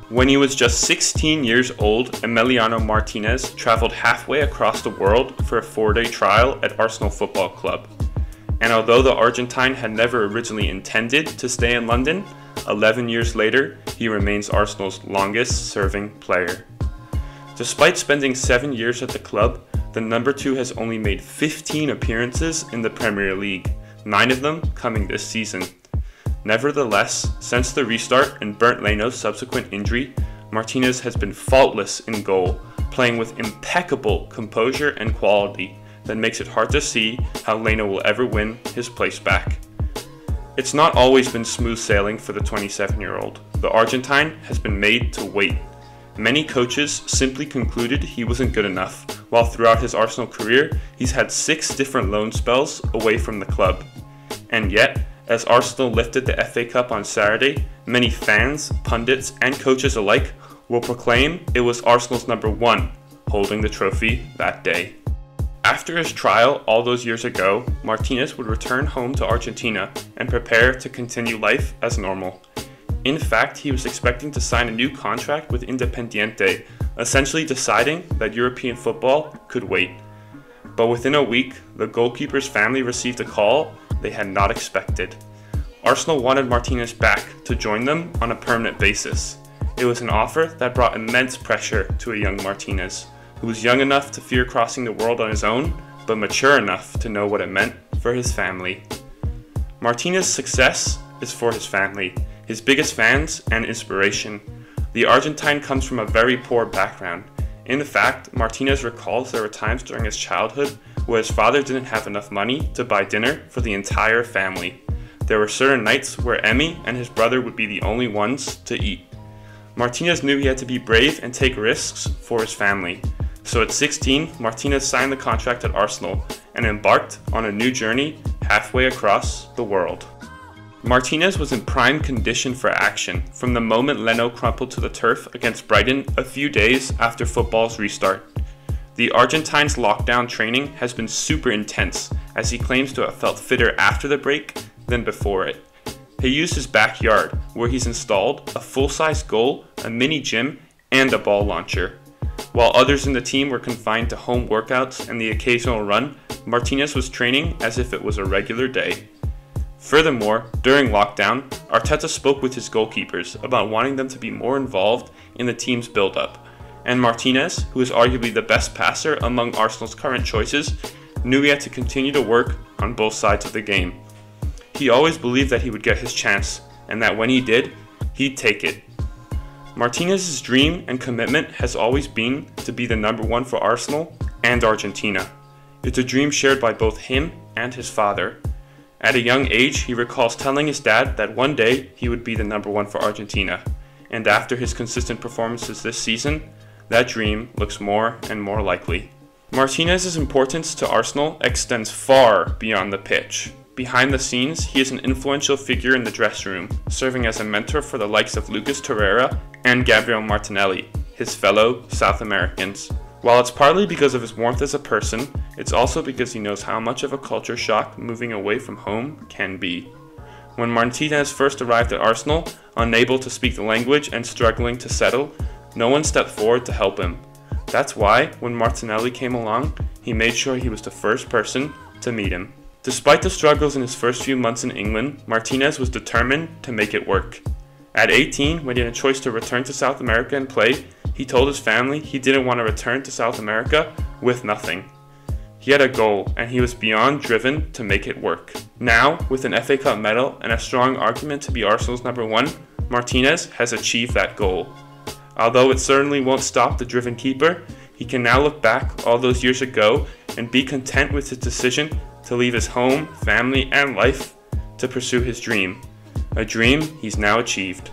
When he was just 16 years old, Emiliano Martinez traveled halfway across the world for a 4-day trial at Arsenal Football Club. And although the Argentine had never originally intended to stay in London, 11 years later, he remains Arsenal's longest-serving player. Despite spending 7 years at the club, the number 2 has only made 15 appearances in the Premier League, 9 of them coming this season. Nevertheless, since the restart and Bernd Leno's subsequent injury, Martinez has been faultless in goal, playing with impeccable composure and quality that makes it hard to see how Leno will ever win his place back. It's not always been smooth sailing for the 27-year-old. The Argentine has been made to wait. Many coaches simply concluded he wasn't good enough, while throughout his Arsenal career, he's had 6 different loan spells away from the club. And yet, as Arsenal lifted the FA Cup on Saturday, many fans, pundits, and coaches alike will proclaim it was Arsenal's number 1 holding the trophy that day. After his trial all those years ago, Martinez would return home to Argentina and prepare to continue life as normal. In fact, he was expecting to sign a new contract with Independiente, essentially deciding that European football could wait. But within a week, the goalkeeper's family received a call they had not expected. Arsenal wanted Martinez back to join them on a permanent basis. It was an offer that brought immense pressure to a young Martinez, who was young enough to fear crossing the world on his own, but mature enough to know what it meant for his family. Martinez's success is for his family, his biggest fans and inspiration. The Argentine comes from a very poor background. In fact, Martinez recalls there were times during his childhood where his father didn't have enough money to buy dinner for the entire family. There were certain nights where Emi and his brother would be the only ones to eat. Martinez knew he had to be brave and take risks for his family. So at 16, Martinez signed the contract at Arsenal and embarked on a new journey halfway across the world. Martinez was in prime condition for action from the moment Leno crumpled to the turf against Brighton a few days after football's restart. The Argentine's lockdown training has been super intense, as he claims to have felt fitter after the break than before it. He used his backyard, where he's installed a full-size goal, a mini gym, and a ball launcher. While others in the team were confined to home workouts and the occasional run, Martinez was training as if it was a regular day. Furthermore, during lockdown, Arteta spoke with his goalkeepers about wanting them to be more involved in the team's build-up. And Martinez, who is arguably the best passer among Arsenal's current choices, knew he had to continue to work on both sides of the game. He always believed that he would get his chance, and that when he did, he'd take it. Martinez's dream and commitment has always been to be the number 1 for Arsenal and Argentina. It's a dream shared by both him and his father. At a young age, he recalls telling his dad that one day he would be the number 1 for Argentina. And after his consistent performances this season, that dream looks more and more likely. Martinez's importance to Arsenal extends far beyond the pitch. Behind the scenes, he is an influential figure in the dressing room, serving as a mentor for the likes of Lucas Torreira and Gabriel Martinelli, his fellow South Americans. While it's partly because of his warmth as a person, it's also because he knows how much of a culture shock moving away from home can be. When Martinez first arrived at Arsenal, unable to speak the language and struggling to settle, no one stepped forward to help him. That's why, when Martinelli came along, he made sure he was the first person to meet him. Despite the struggles in his first few months in England, Martinez was determined to make it work. At 18, when he had a choice to return to South America and play, he told his family he didn't want to return to South America with nothing. He had a goal, and he was beyond driven to make it work. Now, with an FA Cup medal and a strong argument to be Arsenal's number 1, Martinez has achieved that goal. Although it certainly won't stop the driven keeper, he can now look back all those years ago and be content with his decision to leave his home, family, and life to pursue his dream. A dream he's now achieved.